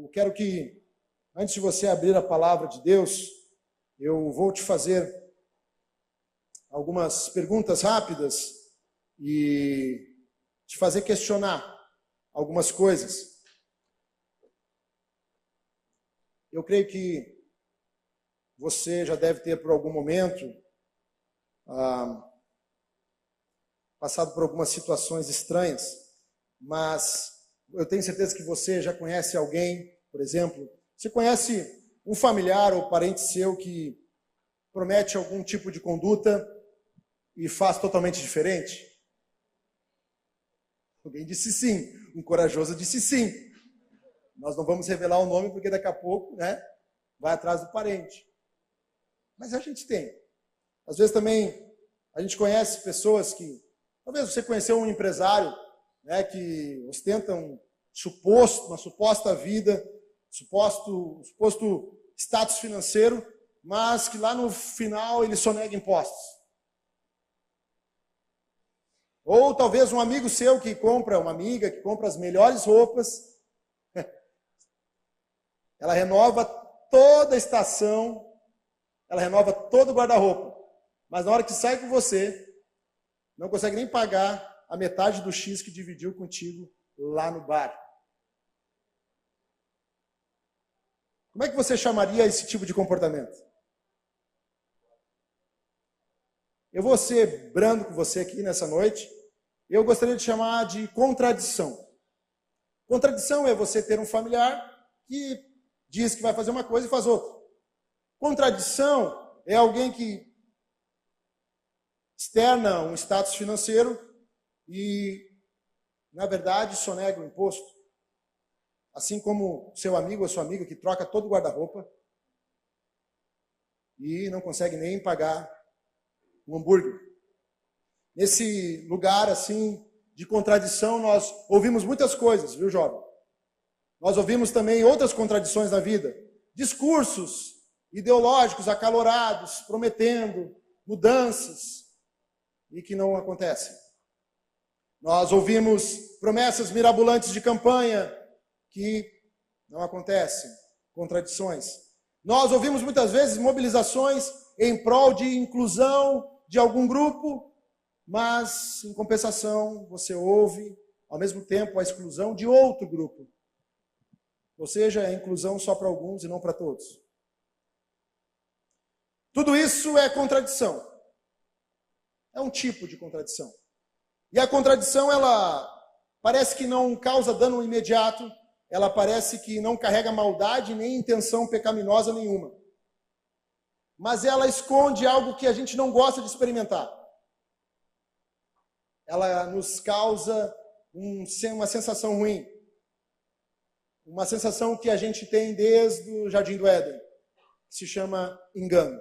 Eu quero que, antes de você abrir a palavra de Deus, eu vou te fazer algumas perguntas rápidas e te fazer questionar algumas coisas. Eu creio que você já deve ter, por algum momento, passado por algumas situações estranhas, mas eu tenho certeza que você já conhece alguém, por exemplo, você conhece um familiar ou parente seu que promete algum tipo de conduta e faz totalmente diferente? Alguém disse sim, um corajoso disse sim. Nós não vamos revelar o nome porque daqui a pouco, vai atrás do parente. Mas a gente tem. Às vezes também a gente conhece pessoas que, talvez você conheceu um empresário, que ostenta uma suposta vida, suposto status financeiro, mas que lá no final ele sonega impostos. Ou talvez um amigo seu que compra, uma amiga que compra as melhores roupas, ela renova toda a estação, ela renova todo o guarda-roupa, mas na hora que sai com você, não consegue nem pagar a metade do X que dividiu contigo lá no bar. Como é que você chamaria esse tipo de comportamento? Eu vou ser brando com você aqui nessa noite. Eu gostaria de chamar de contradição. Contradição é você ter um familiar que diz que vai fazer uma coisa e faz outra. Contradição é alguém que externa um status financeiro e, na verdade, sonega o imposto. Assim como seu amigo ou sua amiga que troca todo o guarda-roupa e não consegue nem pagar um hambúrguer. Nesse lugar, assim, de contradição, nós ouvimos muitas coisas, viu, jovem? Nós ouvimos também outras contradições na vida. Discursos ideológicos acalorados, prometendo mudanças e que não acontecem. Nós ouvimos promessas mirabolantes de campanha que não acontecem, contradições. Nós ouvimos muitas vezes mobilizações em prol de inclusão de algum grupo, mas, em compensação, você ouve, ao mesmo tempo, a exclusão de outro grupo. Ou seja, a inclusão só para alguns e não para todos. Tudo isso é contradição. É um tipo de contradição. E a contradição, ela parece que não causa dano imediato, ela parece que não carrega maldade nem intenção pecaminosa nenhuma. Mas ela esconde algo que a gente não gosta de experimentar. Ela nos causa uma sensação ruim. Uma sensação que a gente tem desde o Jardim do Éden, que se chama engano.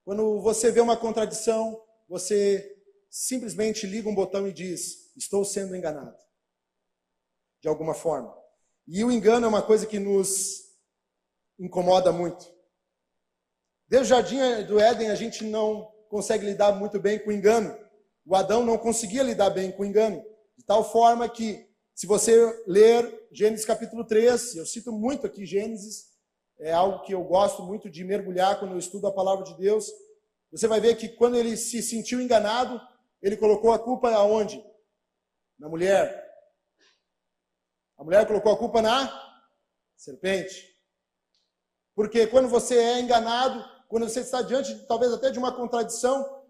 Quando você vê uma contradição, você simplesmente liga um botão e diz: estou sendo enganado. De alguma forma. E o engano é uma coisa que nos incomoda muito. Desde o Jardim do Éden, a gente não consegue lidar muito bem com o engano. O Adão não conseguia lidar bem com o engano. De tal forma que, se você ler Gênesis capítulo 3, eu cito muito aqui Gênesis, é algo que eu gosto muito de mergulhar quando eu estudo a palavra de Deus. Você vai ver que quando ele se sentiu enganado, ele colocou a culpa aonde? Na mulher. A mulher colocou a culpa na serpente. Porque quando você é enganado, quando você está diante, talvez até de uma contradição,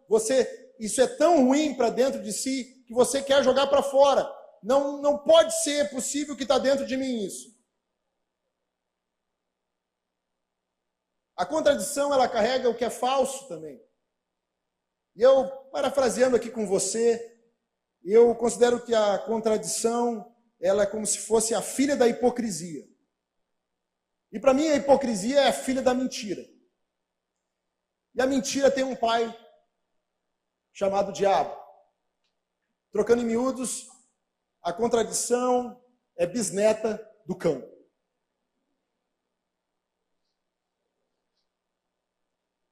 isso é tão ruim para dentro de si, que você quer jogar para fora. Não pode ser possível que está dentro de mim isso. A contradição, ela carrega o que é falso também. E eu, parafraseando aqui com você, eu considero que a contradição, ela é como se fosse a filha da hipocrisia. E para mim a hipocrisia é a filha da mentira. E a mentira tem um pai chamado diabo. Trocando em miúdos, a contradição é bisneta do cão.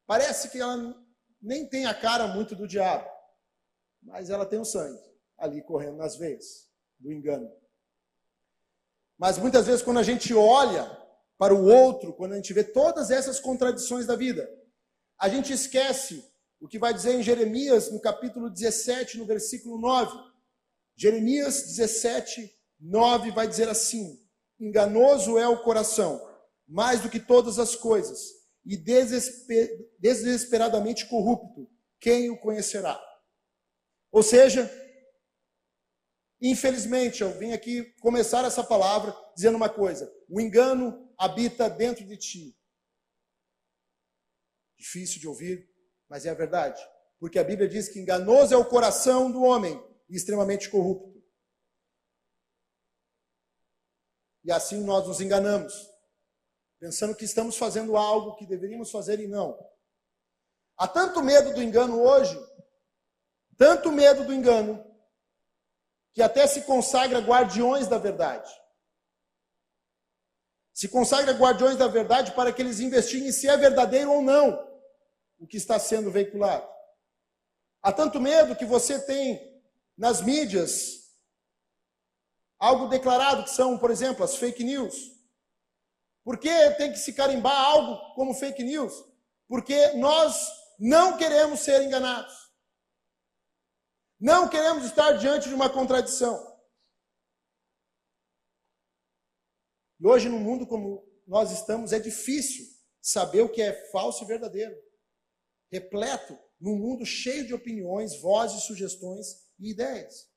Parece que ela nem tem a cara muito do diabo, mas ela tem o sangue ali correndo nas veias do engano. Mas muitas vezes quando a gente olha para o outro, quando a gente vê todas essas contradições da vida, a gente esquece o que vai dizer em Jeremias, no capítulo 17, no versículo 9. Jeremias 17, 9 vai dizer assim: enganoso é o coração, mais do que todas as coisas, e desesperadamente corrupto, quem o conhecerá? Ou seja, infelizmente, eu vim aqui começar essa palavra dizendo uma coisa: o engano habita dentro de ti. Difícil de ouvir, mas é a verdade. Porque a Bíblia diz que enganoso é o coração do homem e extremamente corrupto. E assim nós nos enganamos, pensando que estamos fazendo algo que deveríamos fazer e não. Há tanto medo do engano hoje, tanto medo do engano, que até se consagra guardiões da verdade. Se consagra guardiões da verdade para que eles investiguem se é verdadeiro ou não o que está sendo veiculado. Há tanto medo que você tem nas mídias algo declarado que são, por exemplo, as fake news. Por que tem que se carimbar algo como fake news? Porque nós não queremos ser enganados. Não queremos estar diante de uma contradição. E hoje, no mundo como nós estamos, é difícil saber o que é falso e verdadeiro. Repleto, num mundo cheio de opiniões, vozes, sugestões e ideias.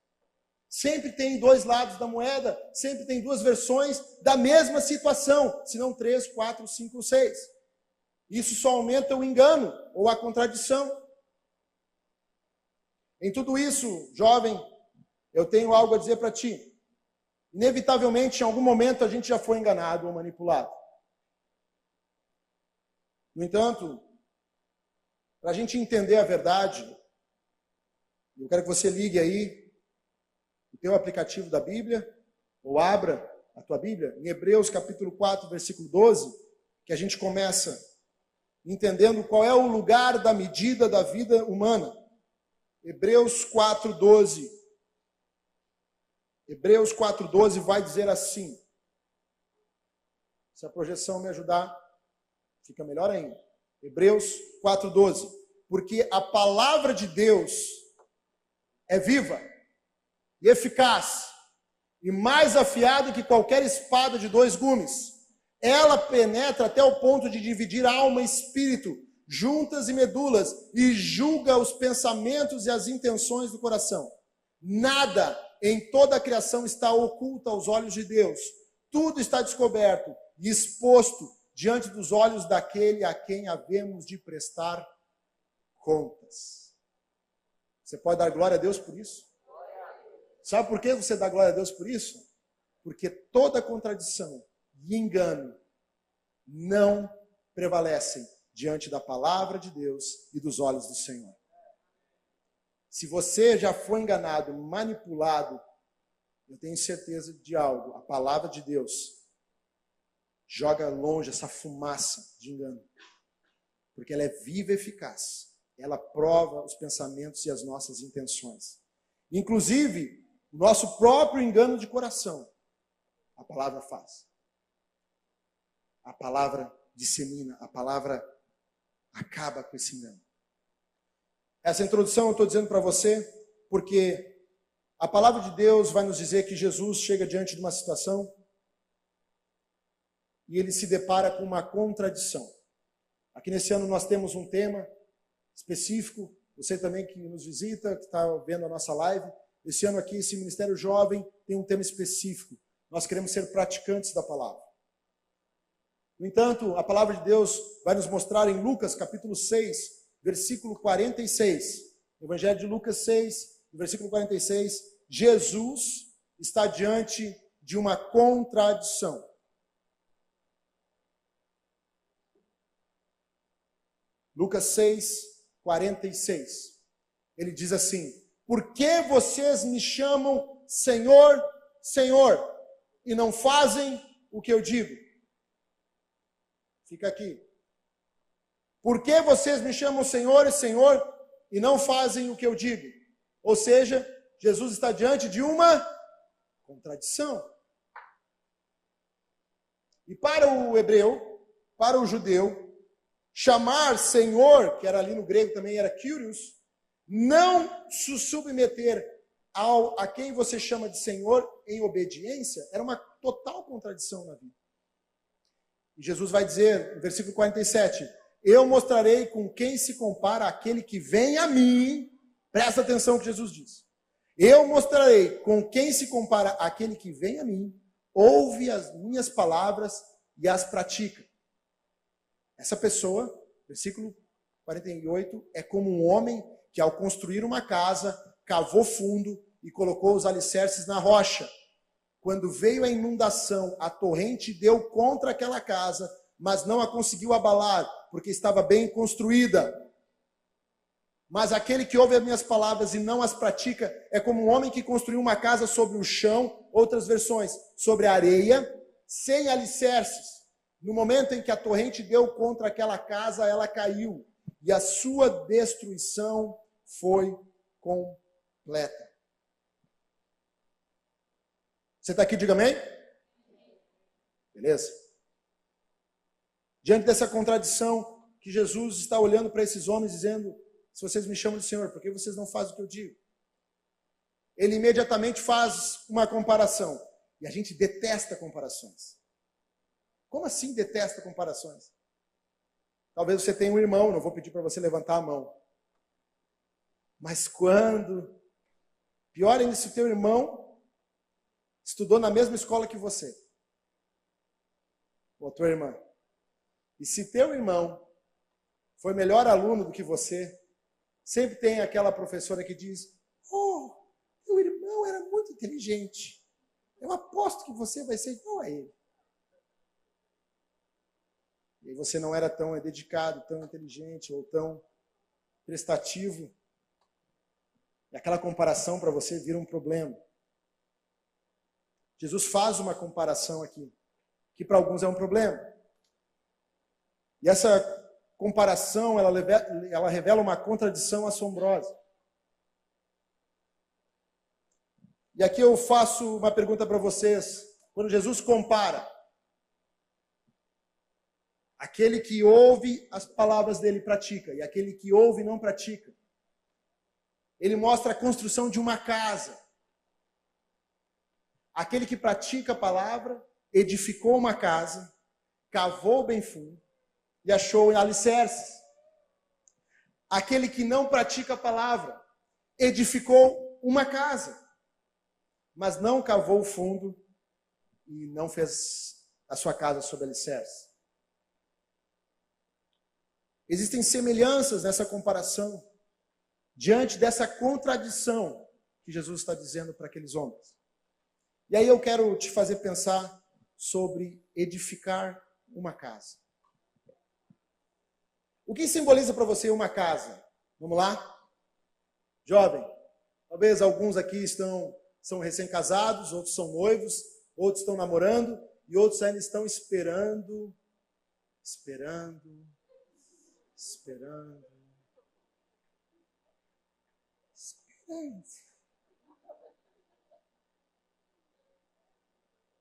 Sempre tem dois lados da moeda, sempre tem duas versões da mesma situação, se não 3, 4, 5, 6. Isso só aumenta o engano ou a contradição. Em tudo isso, jovem, eu tenho algo a dizer para ti. Inevitavelmente, em algum momento, a gente já foi enganado ou manipulado. No entanto, para a gente entender a verdade, eu quero que você ligue aí o teu aplicativo da Bíblia, ou abra a tua Bíblia, em Hebreus capítulo 4, versículo 12, que a gente começa entendendo qual é o lugar da medida da vida humana. Hebreus 4, 12. Hebreus 4, 12 vai dizer assim. Se a projeção me ajudar, fica melhor ainda. Hebreus 4, 12. Porque a palavra de Deus é viva e eficaz, e mais afiada que qualquer espada de 2 gumes. Ela penetra até o ponto de dividir alma e espírito, juntas e medulas, e julga os pensamentos e as intenções do coração. Nada em toda a criação está oculto aos olhos de Deus. Tudo está descoberto e exposto diante dos olhos daquele a quem havemos de prestar contas. Você pode dar glória a Deus por isso? Sabe por que você dá glória a Deus por isso? Porque toda contradição e engano não prevalecem diante da palavra de Deus e dos olhos do Senhor. Se você já foi enganado, manipulado, eu tenho certeza de algo. A palavra de Deus joga longe essa fumaça de engano. Porque ela é viva e eficaz. Ela prova os pensamentos e as nossas intenções. Inclusive, o nosso próprio engano de coração. A palavra faz. A palavra dissemina. A palavra acaba com esse engano. Essa introdução eu estou dizendo para você porque a palavra de Deus vai nos dizer que Jesus chega diante de uma situação e ele se depara com uma contradição. Aqui nesse ano nós temos um tema específico. Você também que nos visita, que está vendo a nossa live. Esse ano aqui, esse Ministério Jovem tem um tema específico. Nós queremos ser praticantes da palavra. No entanto, a palavra de Deus vai nos mostrar em Lucas capítulo 6, versículo 46. Evangelho de Lucas 6, versículo 46. Jesus está diante de uma contradição. Lucas 6, 46. Ele diz assim: por que vocês me chamam Senhor, Senhor, e não fazem o que eu digo? Fica aqui. Por que vocês me chamam Senhor e Senhor e não fazem o que eu digo? Ou seja, Jesus está diante de uma contradição. E para o hebreu, para o judeu, chamar Senhor, que era ali no grego também era Kyrios, não se submeter a quem você chama de Senhor em obediência, era uma total contradição na vida. E Jesus vai dizer, no versículo 47, eu mostrarei com quem se compara aquele que vem a mim. Presta atenção no que Jesus diz. Eu mostrarei com quem se compara aquele que vem a mim, ouve as minhas palavras e as pratica. Essa pessoa, versículo 48, é como um homem que ao construir uma casa, cavou fundo e colocou os alicerces na rocha. Quando veio a inundação, a torrente deu contra aquela casa, mas não a conseguiu abalar, porque estava bem construída. Mas aquele que ouve as minhas palavras e não as pratica é como um homem que construiu uma casa sobre o chão, outras versões, sobre a areia, sem alicerces. No momento em que a torrente deu contra aquela casa, ela caiu, e a sua destruição foi completa. Você está aqui, diga amém? Beleza? Diante dessa contradição, que Jesus está olhando para esses homens dizendo, se vocês me chamam de Senhor, por que vocês não fazem o que eu digo? Ele imediatamente faz uma comparação. E a gente detesta comparações. Como assim detesta comparações? Talvez você tenha um irmão, não vou pedir para você levantar a mão. Mas quando, pior ainda se o teu irmão estudou na mesma escola que você, ou a tua irmã, e se teu irmão foi melhor aluno do que você, sempre tem aquela professora que diz, teu irmão era muito inteligente, eu aposto que você vai ser igual a ele. E você não era tão dedicado, tão inteligente ou tão prestativo. E aquela comparação para você vira um problema. Jesus faz uma comparação aqui, que para alguns é um problema. E essa comparação, ela revela uma contradição assombrosa. E aqui eu faço uma pergunta para vocês. Quando Jesus compara aquele que ouve as palavras dele e pratica, e aquele que ouve e não pratica, ele mostra a construção de uma casa. Aquele que pratica a palavra, edificou uma casa, cavou bem fundo e achou alicerces. Aquele que não pratica a palavra, edificou uma casa, mas não cavou fundo e não fez a sua casa sob alicerces. Existem semelhanças nessa comparação, diante dessa contradição que Jesus está dizendo para aqueles homens. E aí eu quero te fazer pensar sobre edificar uma casa. O que simboliza para você uma casa? Vamos lá? Jovem, talvez alguns aqui são recém-casados, outros são noivos, outros estão namorando e outros ainda estão esperando.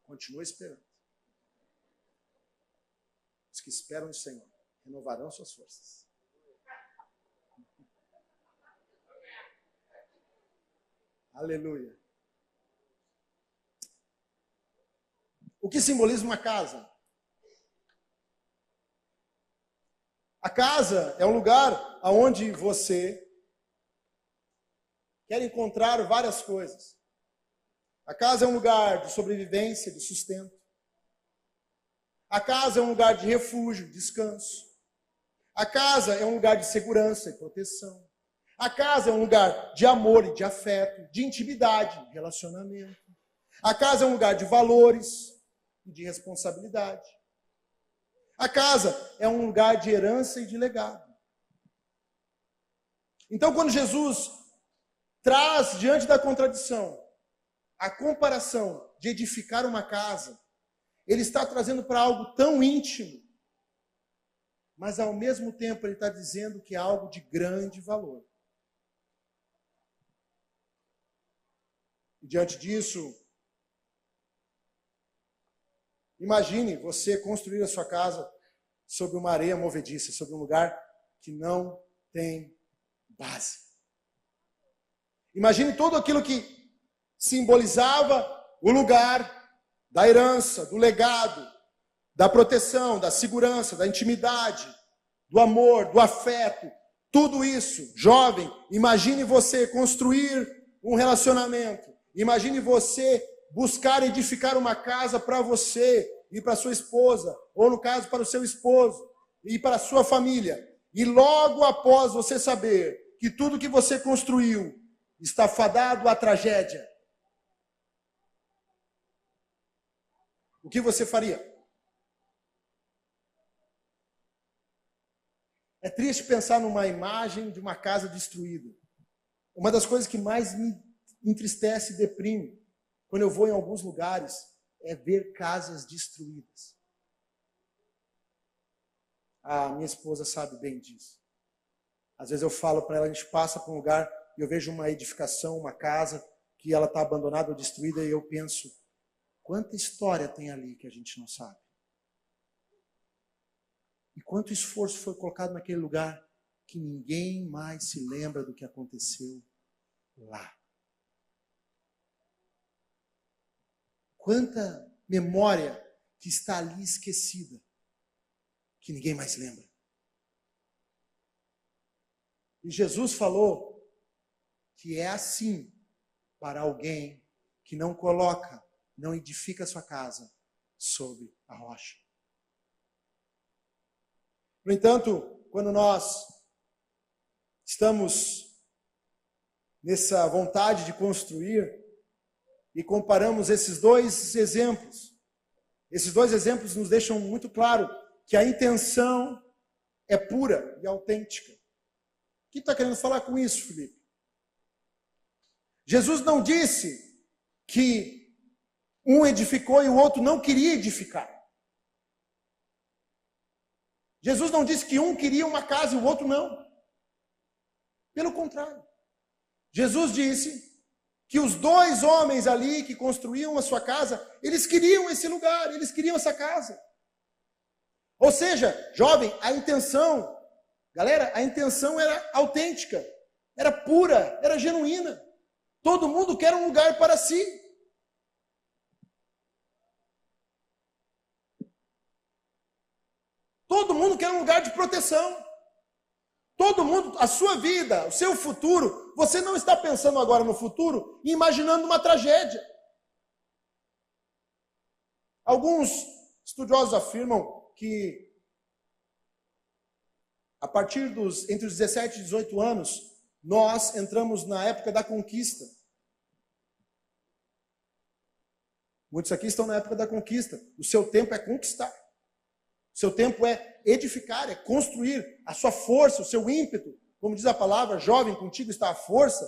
Continua esperando. Os que esperam no Senhor renovarão suas forças. Aleluia. O que simboliza uma casa? A casa é um lugar onde você quer encontrar várias coisas. A casa é um lugar de sobrevivência, de sustento. A casa é um lugar de refúgio, descanso. A casa é um lugar de segurança e proteção. A casa é um lugar de amor e de afeto, de intimidade, relacionamento. A casa é um lugar de valores e de responsabilidade. A casa é um lugar de herança e de legado. Então, quando Jesus traz diante da contradição a comparação de edificar uma casa, ele está trazendo para algo tão íntimo, mas ao mesmo tempo ele está dizendo que é algo de grande valor. E diante disso, Imagine você construir a sua casa sobre uma areia movediça, sobre um lugar que não tem base. Imagine tudo aquilo que simbolizava o lugar da herança, do legado, da proteção, da segurança, da intimidade, do amor, do afeto. Tudo isso, jovem, imagine você construir um relacionamento. Imagine você buscar edificar uma casa para você e para sua esposa, ou no caso para o seu esposo e para a sua família. E logo após você saber que tudo que você construiu está fadado à tragédia, o que você faria? É triste pensar numa imagem de uma casa destruída. Uma das coisas que mais me entristece e deprime quando eu vou em alguns lugares é ver casas destruídas. A minha esposa sabe bem disso. Às vezes eu falo para ela, a gente passa por um lugar e eu vejo uma edificação, uma casa que ela está abandonada ou destruída e eu penso, quanta história tem ali que a gente não sabe? E quanto esforço foi colocado naquele lugar que ninguém mais se lembra do que aconteceu lá. Quanta memória que está ali esquecida, que ninguém mais lembra. E Jesus falou que é assim para alguém que não coloca, não edifica a sua casa sobre a rocha. No entanto, quando nós estamos nessa vontade de construir e comparamos esses dois exemplos nos deixam muito claro que a intenção é pura e autêntica. O que está querendo falar com isso, Felipe? Jesus não disse que um edificou e o outro não queria edificar. Jesus não disse que um queria uma casa e o outro não. Pelo contrário. Jesus disse que os dois homens ali que construíam a sua casa, eles queriam esse lugar, eles queriam essa casa. Ou seja, jovem, a intenção era autêntica, era pura, era genuína. Todo mundo quer um lugar para si. Todo mundo quer um lugar de proteção. Todo mundo, a sua vida, o seu futuro, você não está pensando agora no futuro e imaginando uma tragédia. Alguns estudiosos afirmam que a partir entre os 17 e 18 anos, nós entramos na época da conquista. Muitos aqui estão na época da conquista. O seu tempo é conquistar. O seu tempo é edificar, é construir a sua força, o seu ímpeto. Como diz a palavra, jovem, contigo está a força.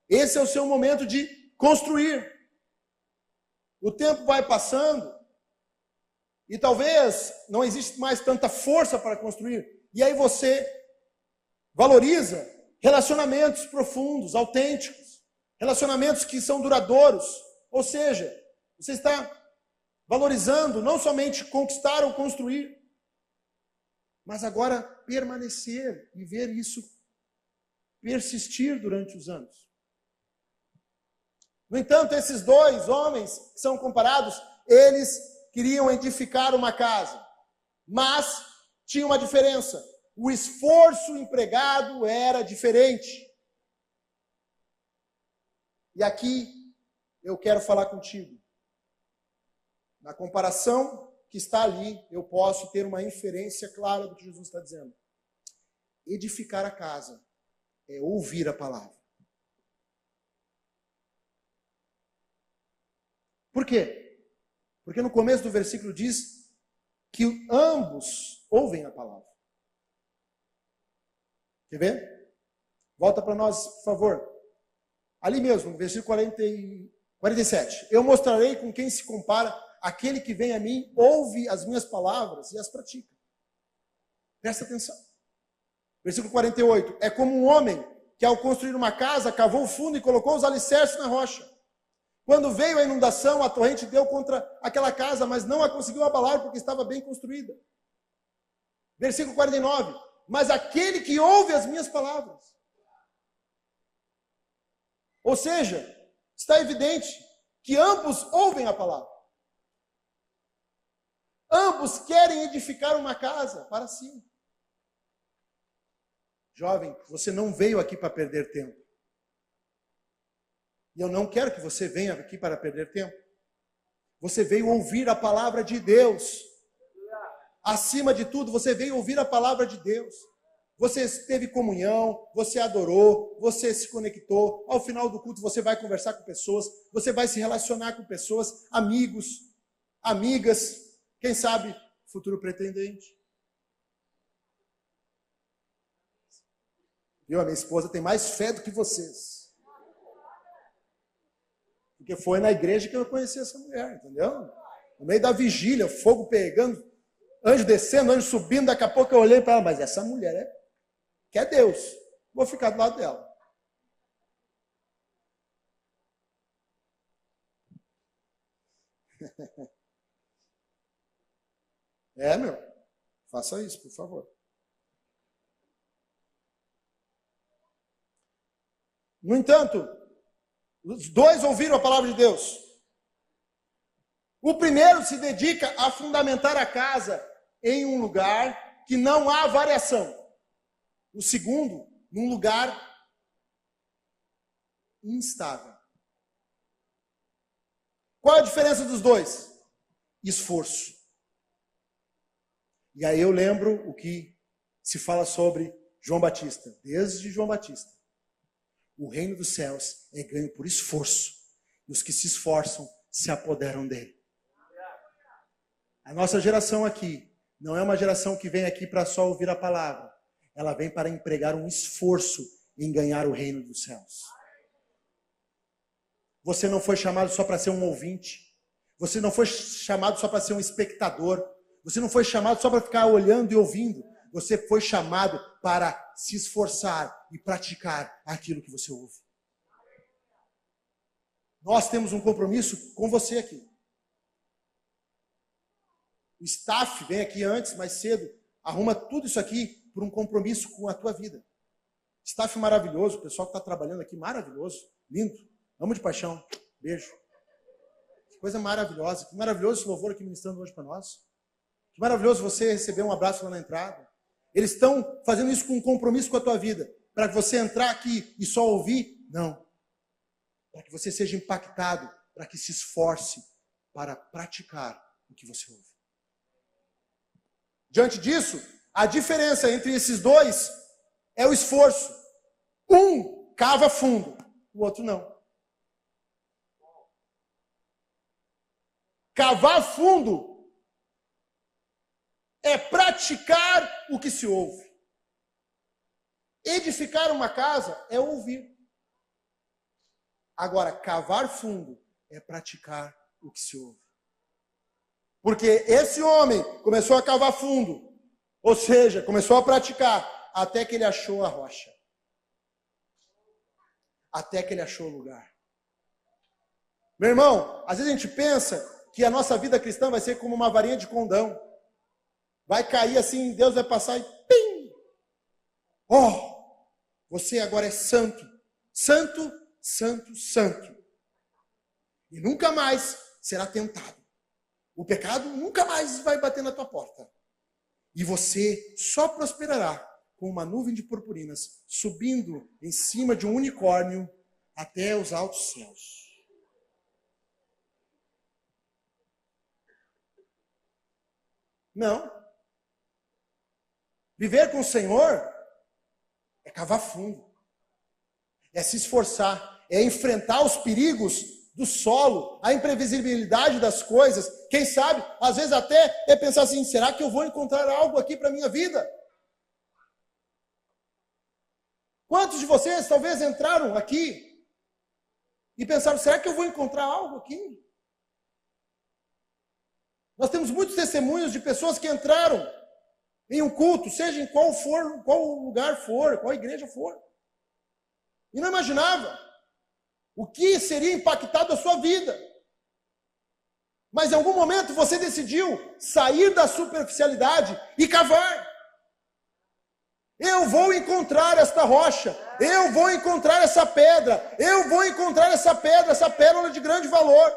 Esse é o seu momento de construir. O tempo vai passando e talvez não existe mais tanta força para construir. E aí você valoriza relacionamentos profundos, autênticos, relacionamentos que são duradouros. Ou seja, você está valorizando não somente conquistar ou construir, mas agora permanecer e ver isso persistir durante os anos. No entanto, esses dois homens que são comparados, eles queriam edificar uma casa, mas tinha uma diferença. O esforço empregado era diferente. E aqui eu quero falar contigo. Na comparação que está ali, eu posso ter uma inferência clara do que Jesus está dizendo. Edificar a casa é ouvir a palavra. Por quê? Porque no começo do versículo diz que ambos ouvem a palavra. Quer ver? Volta para nós, por favor. Ali mesmo, no versículo 47. Eu mostrarei com quem se compara. Aquele que vem a mim, ouve as minhas palavras e as pratica. Presta atenção. Versículo 48. É como um homem que ao construir uma casa, cavou o fundo e colocou os alicerces na rocha. Quando veio a inundação, a torrente deu contra aquela casa, mas não a conseguiu abalar porque estava bem construída. Versículo 49. Mas aquele que ouve as minhas palavras. Ou seja, está evidente que ambos ouvem a palavra. Ambos querem edificar uma casa para si. Jovem, você não veio aqui para perder tempo. E eu não quero que você venha aqui para perder tempo. Você veio ouvir a palavra de Deus. Acima de tudo, você veio ouvir a palavra de Deus. Você teve comunhão, você adorou, você se conectou. Ao final do culto, você vai conversar com pessoas, você vai se relacionar com pessoas, amigos, amigas, quem sabe, futuro pretendente. Viu? A minha esposa tem mais fé do que vocês. Porque foi na igreja que eu conheci essa mulher, entendeu? No meio da vigília, fogo pegando, anjo descendo, anjo subindo, daqui a pouco eu olhei para ela, mas essa mulher quer Deus. Vou ficar do lado dela. Meu, faça isso, por favor. No entanto, os dois ouviram a palavra de Deus. O primeiro se dedica a fundamentar a casa em um lugar que não há variação. O segundo, num lugar instável. Qual a diferença dos dois? Esforço. E aí eu lembro o que se fala sobre João Batista, desde João Batista. O reino dos céus é ganho por esforço. E os que se esforçam se apoderam dele. A nossa geração aqui não é uma geração que vem aqui para só ouvir a palavra. Ela vem para empregar um esforço em ganhar o reino dos céus. Você não foi chamado só para ser um ouvinte. Você não foi chamado só para ser um espectador. Você não foi chamado só para ficar olhando e ouvindo. Você foi chamado para se esforçar e praticar aquilo que você ouve. Nós temos um compromisso com você aqui. O staff vem aqui antes, mais cedo, arruma tudo isso aqui por um compromisso com a tua vida. Staff maravilhoso, o pessoal que está trabalhando aqui, maravilhoso, lindo, amo de paixão, beijo. Que coisa maravilhosa, que maravilhoso esse louvor aqui ministrando hoje para nós. Que maravilhoso você receber um abraço lá na entrada. Eles estão fazendo isso com um compromisso com a tua vida. Para que você entrar aqui e só ouvir? Não. Para que você seja impactado, para que se esforce para praticar o que você ouve. Diante disso, a diferença entre esses dois é o esforço. Um cava fundo, o outro não. Cavar fundo é praticar o que se ouve. Edificar uma casa é ouvir. Agora, cavar fundo é praticar o que se ouve. Porque esse homem começou a cavar fundo, ou seja, começou a praticar, até que ele achou a rocha. Até que ele achou o lugar. Meu irmão, às vezes a gente pensa que a nossa vida cristã vai ser como uma varinha de condão. Vai cair assim, Deus vai passar e pim! Você agora é santo. Santo, santo, santo. E nunca mais será tentado. O pecado nunca mais vai bater na tua porta. E você só prosperará com uma nuvem de purpurinas subindo em cima de um unicórnio até os altos céus. Não. Viver com o Senhor é cavar fundo. É se esforçar. É enfrentar os perigos do solo, a imprevisibilidade das coisas. Quem sabe, às vezes até é pensar assim, será que eu vou encontrar algo aqui para a minha vida? Quantos de vocês talvez entraram aqui e pensaram, será que eu vou encontrar algo aqui? Nós temos muitos testemunhos de pessoas que entraram em um culto, seja em qual lugar for, qual igreja for, e não imaginava. O que seria impactado a sua vida? Mas em algum momento você decidiu sair da superficialidade e cavar. Eu vou encontrar esta rocha, eu vou encontrar essa pedra, eu vou encontrar essa pedra, essa pérola de grande valor.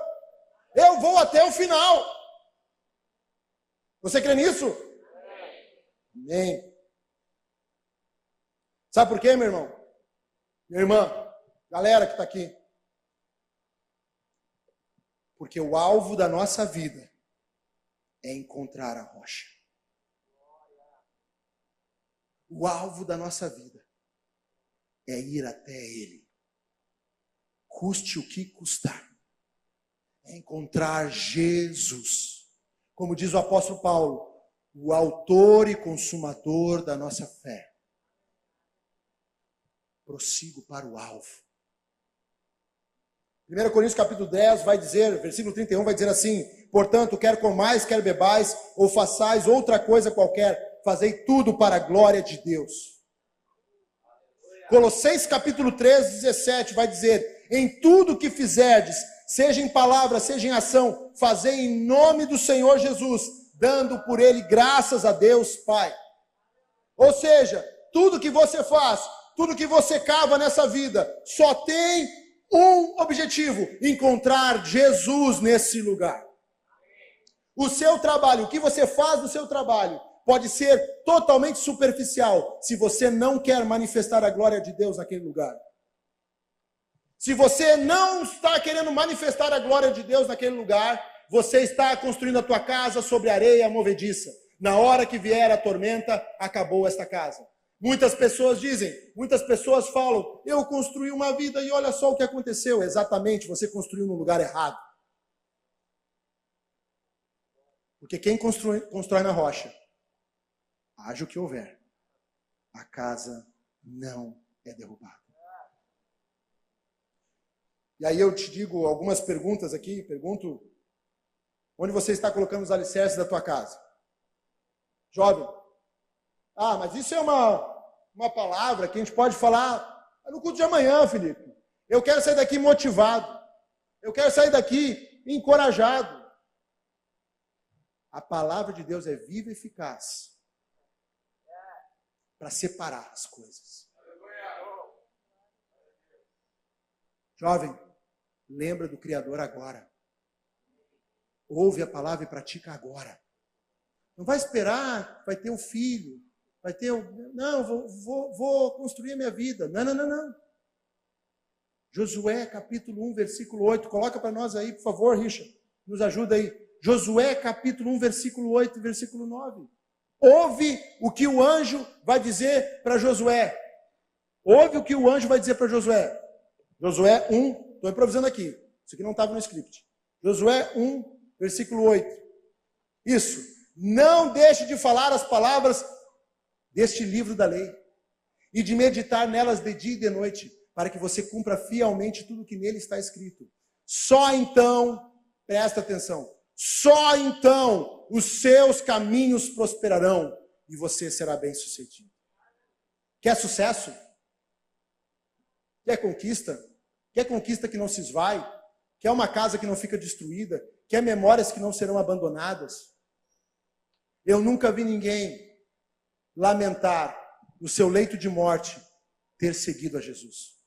Eu vou até o final. Você crê nisso? Amém. Sabe por quê, meu irmão? Minha irmã, galera que está aqui. Porque o alvo da nossa vida é encontrar a rocha. O alvo da nossa vida é ir até Ele. Custe o que custar. É encontrar Jesus. Como diz o apóstolo Paulo, o autor e consumador da nossa fé. Prossigo para o alvo. 1 Coríntios capítulo 10 vai dizer, versículo 31 vai dizer assim: portanto, quer comais, quer bebais, ou façais outra coisa qualquer, fazei tudo para a glória de Deus. Colossenses capítulo 3, 17 vai dizer: em tudo que fizerdes, seja em palavra, seja em ação, fazei em nome do Senhor Jesus, dando por Ele graças a Deus Pai. Ou seja, tudo que você faz, tudo que você cava nessa vida, só tem um objetivo: encontrar Jesus nesse lugar. O seu trabalho, o que você faz no seu trabalho, pode ser totalmente superficial, se você não quer manifestar a glória de Deus naquele lugar. Se você não está querendo manifestar a glória de Deus naquele lugar, você está construindo a tua casa sobre areia movediça. Na hora que vier a tormenta, acabou esta casa. Muitas pessoas dizem, muitas pessoas falam: eu construí uma vida e olha só o que aconteceu. Exatamente, você construiu no lugar errado. Porque quem constrói na rocha, haja o que houver, a casa não é derrubada. E aí eu te digo algumas perguntas aqui, pergunto: onde você está colocando os alicerces da tua casa? Jovem, mas isso é uma palavra que a gente pode falar no culto de amanhã, Felipe. Eu quero sair daqui motivado. Eu quero sair daqui encorajado. A palavra de Deus é viva e eficaz para separar as coisas. Jovem, lembra do Criador agora. Ouve a palavra e pratica agora. Não vai esperar, vai ter um filho, vai ter não, vou construir a minha vida. Não. Josué capítulo 1, versículo 8. Coloca para nós aí, por favor, Richard. Nos ajuda aí. Josué capítulo 1, versículo 8 e versículo 9. Ouve o que o anjo vai dizer para Josué. Ouve o que o anjo vai dizer para Josué. Josué 1, estou improvisando aqui. Isso aqui não estava no script. Josué 1, versículo 8. Isso. Não deixe de falar as palavras deste livro da lei e de meditar nelas de dia e de noite, para que você cumpra fielmente tudo que nele está escrito. Só então, presta atenção, só então os seus caminhos prosperarão e você será bem-sucedido. Quer sucesso? Quer conquista? Quer conquista que não se esvai? Quer uma casa que não fica destruída? Quer memórias que não serão abandonadas? Eu nunca vi ninguém lamentar no seu leito de morte ter seguido a Jesus.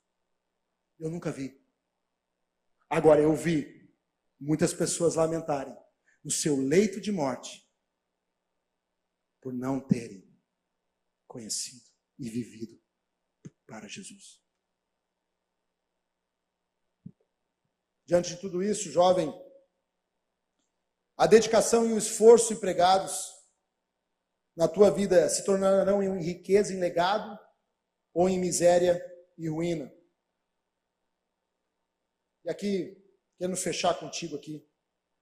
Eu nunca vi. Agora, eu vi muitas pessoas lamentarem no seu leito de morte por não terem conhecido e vivido para Jesus. Diante de tudo isso, jovem, a dedicação e o esforço empregados na tua vida se tornarão em riqueza, em legado, ou em miséria e ruína. E aqui, quero fechar contigo aqui,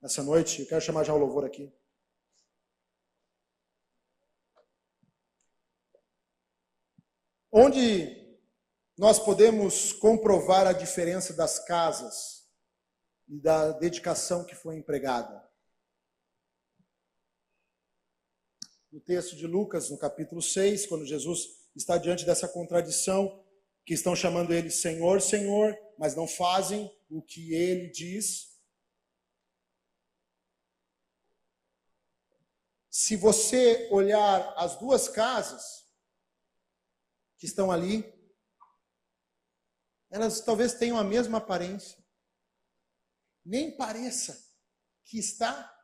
nessa noite, eu quero chamar já o louvor aqui. Onde nós podemos comprovar a diferença das casas e da dedicação que foi empregada? No texto de Lucas, no capítulo 6, quando Jesus está diante dessa contradição, que estão chamando ele Senhor, Senhor, mas não fazem o que ele diz. Se você olhar as duas casas que estão ali, elas talvez tenham a mesma aparência. Nem pareça que está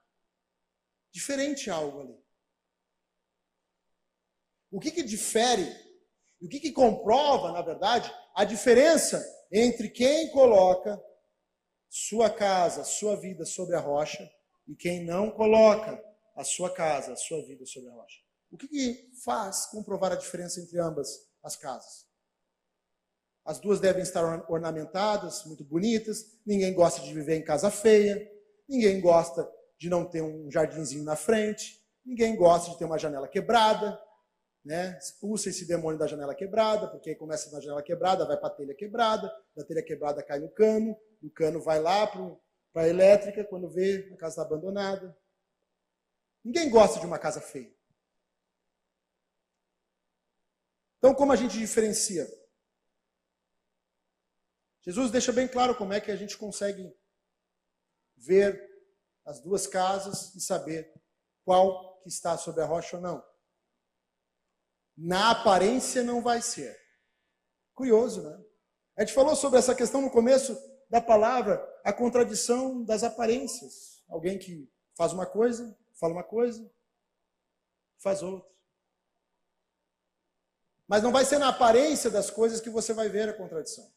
diferente algo ali. O que difere, o que comprova, na verdade, a diferença entre quem coloca sua casa, sua vida sobre a rocha e quem não coloca a sua casa, a sua vida sobre a rocha. O que faz comprovar a diferença entre ambas as casas? As duas devem estar ornamentadas, muito bonitas. Ninguém gosta de viver em casa feia. Ninguém gosta de não ter um jardinzinho na frente. Ninguém gosta de ter uma janela quebrada. Né? Expulsa esse demônio da janela quebrada, porque aí começa na janela quebrada, vai para a telha quebrada, da telha quebrada cai no cano vai lá para a elétrica, quando vê, a casa está abandonada. Ninguém gosta de uma casa feia. Então, como a gente diferencia? Jesus deixa bem claro como é que a gente consegue ver as duas casas e saber qual que está sobre a rocha ou não. Na aparência não vai ser. Curioso, né? A gente falou sobre essa questão no começo da palavra, a contradição das aparências. Alguém que faz uma coisa, fala uma coisa, faz outra. Mas não vai ser na aparência das coisas que você vai ver a contradição.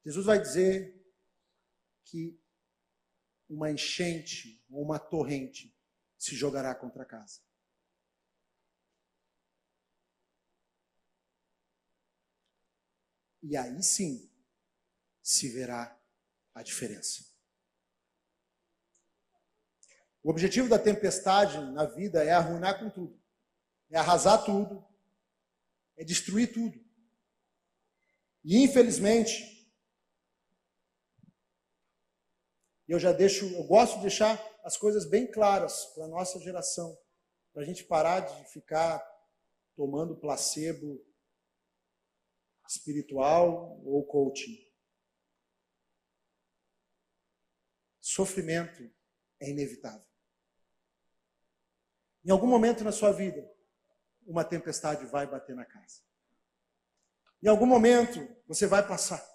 Jesus vai dizer que uma enchente ou uma torrente se jogará contra a casa. E aí sim se verá a diferença. O objetivo da tempestade na vida é arruinar com tudo. É arrasar tudo. É destruir tudo. E infelizmente, eu gosto de deixar as coisas bem claras para a nossa geração. Para a gente parar de ficar tomando placebo espiritual ou coaching. Sofrimento é inevitável. Em algum momento na sua vida, uma tempestade vai bater na casa. Em algum momento, você vai passar.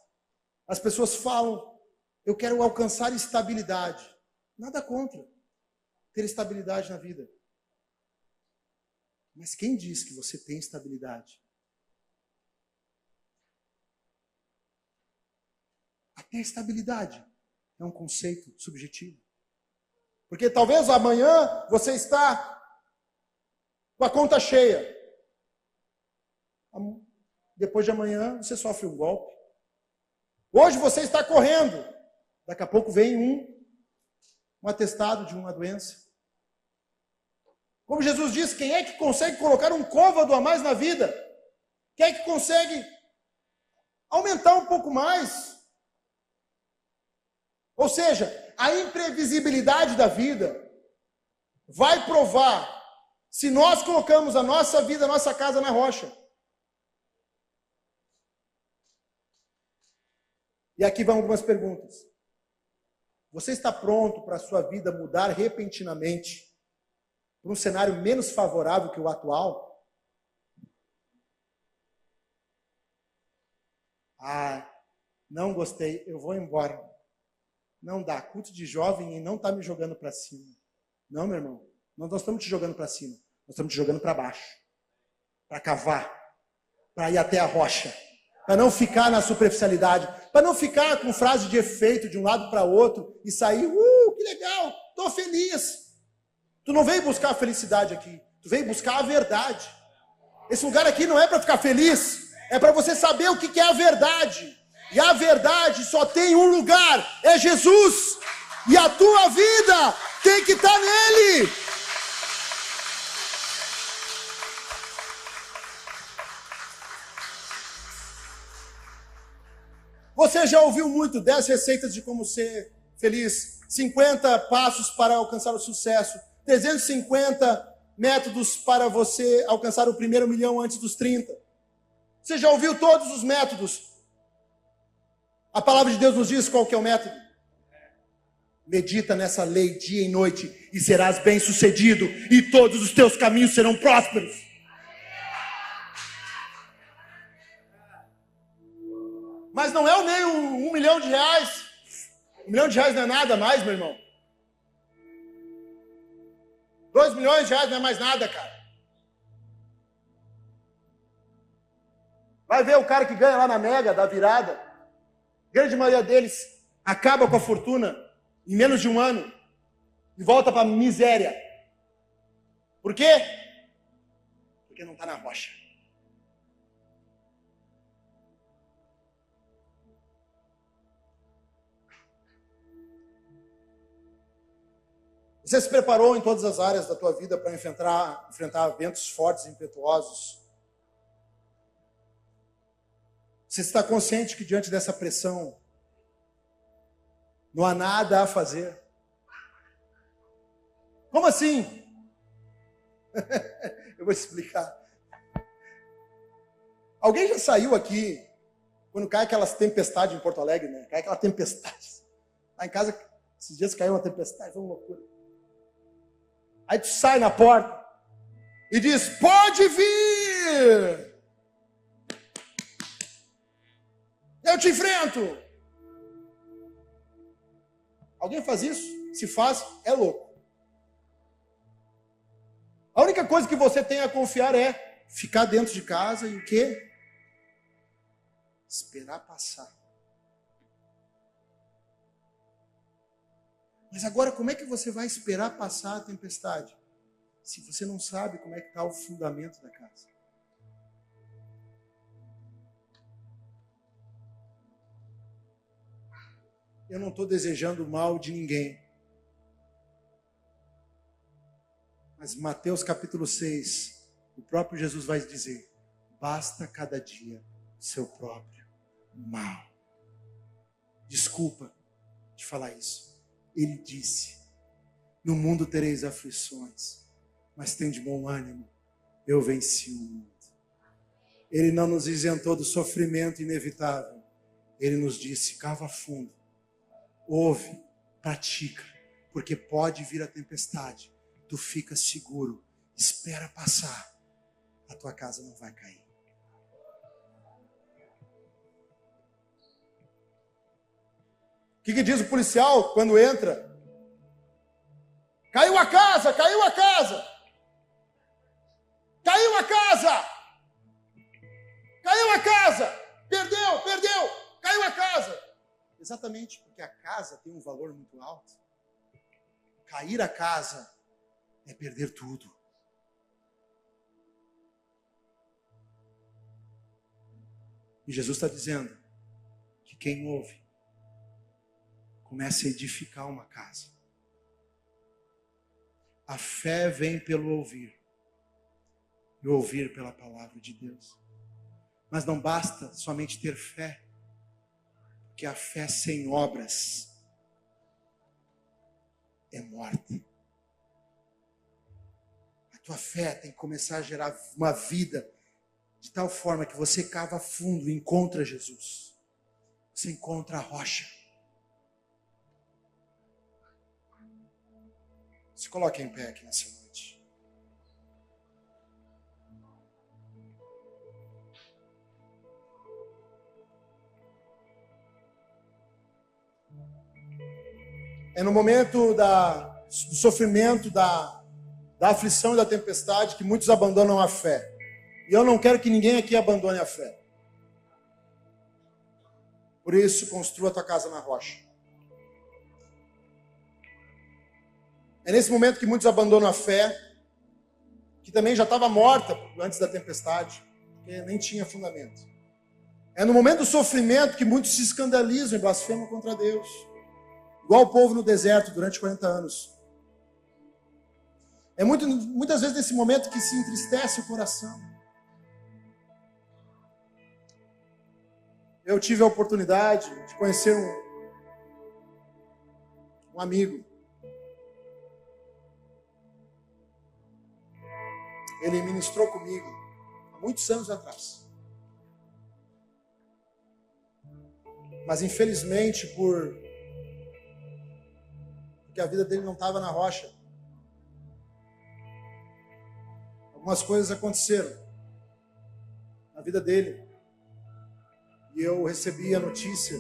As pessoas falam, eu quero alcançar estabilidade. Nada contra ter estabilidade na vida. Mas quem diz que você tem estabilidade? Até estabilidade é um conceito subjetivo. Porque talvez amanhã você está com a conta cheia. Depois de amanhã você sofre um golpe. Hoje você está correndo. Daqui a pouco vem um atestado de uma doença. Como Jesus disse, quem é que consegue colocar um côvado a mais na vida? Quem é que consegue aumentar um pouco mais? Ou seja, a imprevisibilidade da vida vai provar se nós colocamos a nossa vida, a nossa casa na rocha. E aqui vão algumas perguntas. Você está pronto para a sua vida mudar repentinamente para um cenário menos favorável que o atual? Ah, não gostei, eu vou embora. Não dá, culto de jovem e não está me jogando para cima. Não, meu irmão, nós não estamos te jogando para cima, nós estamos te jogando para baixo. Para cavar, para ir até a rocha. Para não ficar na superficialidade, para não ficar com frase de efeito de um lado para outro e sair, que legal, estou feliz. Tu não veio buscar a felicidade aqui, tu veio buscar a verdade. Esse lugar aqui não é para ficar feliz, é para você saber o que é a verdade. E a verdade só tem um lugar, é Jesus. E a tua vida tem que estar nele. Você já ouviu muito 10 receitas de como ser feliz, 50 passos para alcançar o sucesso, 350 métodos para você alcançar o primeiro milhão antes dos 30. Você já ouviu todos os métodos? A palavra de Deus nos diz qual que é o método. Medita nessa lei dia e noite e serás bem-sucedido e todos os teus caminhos serão prósperos. Mas não é nem R$1 milhão. R$1 milhão não é nada mais, meu irmão. R$2 milhões não é mais nada, cara. Vai ver o cara que ganha lá na Mega, da virada. A grande maioria deles acaba com a fortuna em menos de um ano e volta para a miséria. Por quê? Porque não está na rocha. Você se preparou em todas as áreas da tua vida para enfrentar ventos fortes e impetuosos? Você está consciente que diante dessa pressão não há nada a fazer? Como assim? Eu vou explicar. Alguém já saiu aqui, quando cai aquelas tempestades em Porto Alegre, né? Cai aquela tempestade. Lá em casa, esses dias caiu uma tempestade, foi uma loucura. Aí tu sai na porta e diz, pode vir! Eu te enfrento! Alguém faz isso? Se faz, é louco. A única coisa que você tem a confiar é ficar dentro de casa e o quê? Esperar passar. Mas agora, como é que você vai esperar passar a tempestade? Se você não sabe como é que está o fundamento da casa. Eu não estou desejando o mal de ninguém. Mas Mateus capítulo 6, o próprio Jesus vai dizer, basta cada dia seu próprio mal. Desculpa de falar isso. Ele disse, no mundo tereis aflições, mas tende bom ânimo, eu venci o mundo. Ele não nos isentou do sofrimento inevitável. Ele nos disse, cava fundo, ouve, pratica, porque pode vir a tempestade. Tu fica seguro, espera passar, a tua casa não vai cair. O que diz o policial quando entra? Caiu a casa, caiu a casa! Caiu a casa! Caiu a casa! Perdeu, caiu a casa! Exatamente porque a casa tem um valor muito alto. Cair a casa é perder tudo. E Jesus está dizendo que quem ouve, começa a edificar uma casa. A fé vem pelo ouvir. E ouvir pela palavra de Deus. Mas não basta somente ter fé. Porque a fé sem obras é morta. A tua fé tem que começar a gerar uma vida de tal forma que você cava fundo e encontra Jesus. Você encontra a rocha. Se coloque em pé aqui nessa noite. É no momento do sofrimento, da aflição e da tempestade que muitos abandonam a fé. E eu não quero que ninguém aqui abandone a fé. Por isso, construa a tua casa na rocha. É nesse momento que muitos abandonam a fé, que também já estava morta antes da tempestade, porque nem tinha fundamento. É no momento do sofrimento que muitos se escandalizam e blasfemam contra Deus. Igual o povo no deserto durante 40 anos. É muitas vezes nesse momento que se entristece o coração. Eu tive a oportunidade de conhecer um amigo. ele ministrou comigo há muitos anos atrás. Mas infelizmente, porque a vida dele não estava na rocha, algumas coisas aconteceram na vida dele. E eu recebi a notícia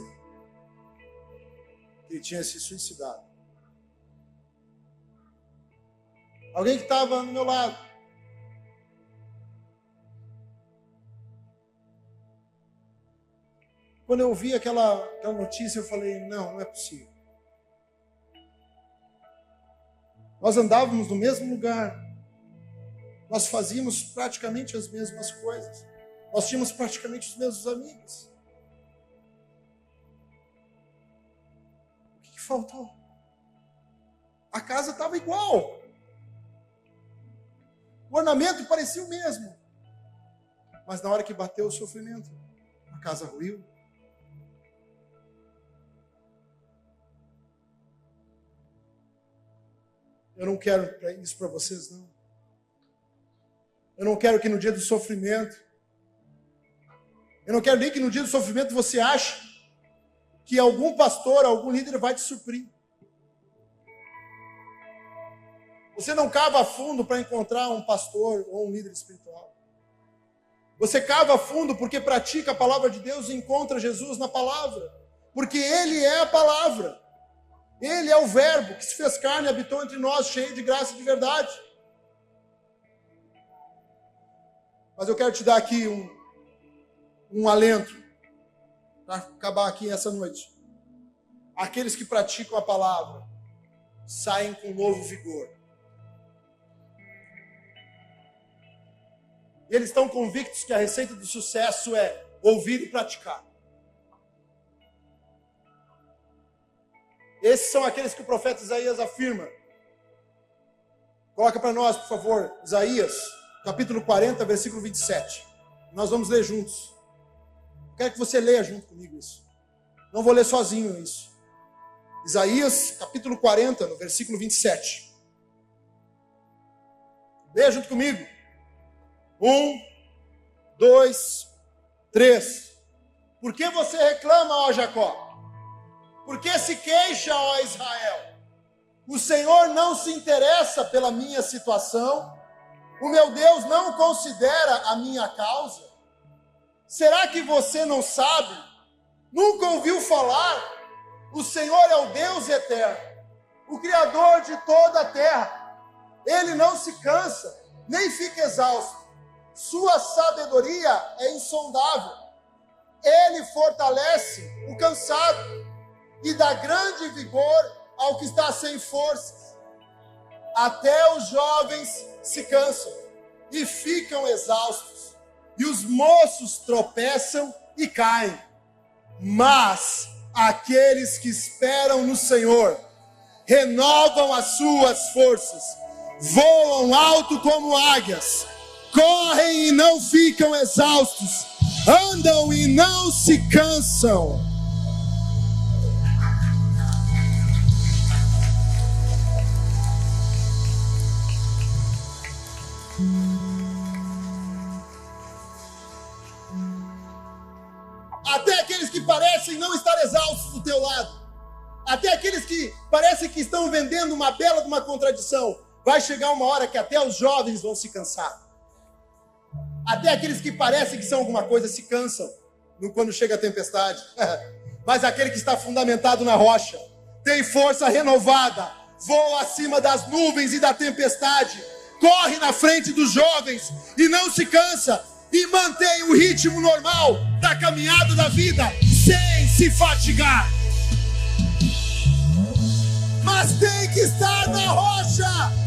que ele tinha se suicidado. Alguém que estava no meu lado. Quando eu vi aquela notícia, eu falei, não é possível. Nós andávamos no mesmo lugar. Nós fazíamos praticamente as mesmas coisas. Nós tínhamos praticamente os mesmos amigos. O que faltou? A casa estava igual. O ornamento parecia o mesmo. Mas na hora que bateu o sofrimento, a casa ruiu. Eu não quero isso para vocês, não. Eu não quero que no dia do sofrimento, eu não quero nem que no dia do sofrimento você ache que algum pastor, algum líder vai te suprir. Você não cava fundo para encontrar um pastor ou um líder espiritual. Você cava fundo porque pratica a palavra de Deus e encontra Jesus na palavra. Porque Ele é a palavra. Ele é o verbo que se fez carne e habitou entre nós, cheio de graça e de verdade. Mas eu quero te dar aqui um alento para acabar aqui essa noite. Aqueles que praticam a palavra saem com novo vigor. E eles estão convictos que a receita do sucesso é ouvir e praticar. Esses são aqueles que o profeta Isaías afirma. Coloca para nós, por favor, Isaías, capítulo 40, versículo 27. Nós vamos ler juntos. Quero que você leia junto comigo isso. Não vou ler sozinho isso. Isaías, capítulo 40, no versículo 27. Leia junto comigo. 1, 2, 3. Por que você reclama, ó Jacó? Por que se queixa, ó Israel? O Senhor não se interessa pela minha situação? O meu Deus não considera a minha causa? Será que você não sabe? Nunca ouviu falar? O Senhor é o Deus eterno, o Criador de toda a terra. Ele não se cansa, nem fica exausto. Sua sabedoria é insondável. Ele fortalece o cansado e dá grande vigor ao que está sem forças. Até os jovens se cansam e ficam exaustos, e os moços tropeçam e caem. Mas aqueles que esperam no Senhor renovam as suas forças, voam alto como águias, correm e não ficam exaustos, andam e não se cansam. Até aqueles que parecem não estar exaustos do teu lado, até aqueles que parecem que estão vendendo uma bela de uma contradição, vai chegar uma hora que até os jovens vão se cansar. Até aqueles que parecem que são alguma coisa se cansam quando chega a tempestade. Mas aquele que está fundamentado na rocha tem força renovada, voa acima das nuvens e da tempestade, corre na frente dos jovens e não se cansa, e mantém o ritmo normal da caminhada da vida sem se fatigar. Mas tem que estar na rocha.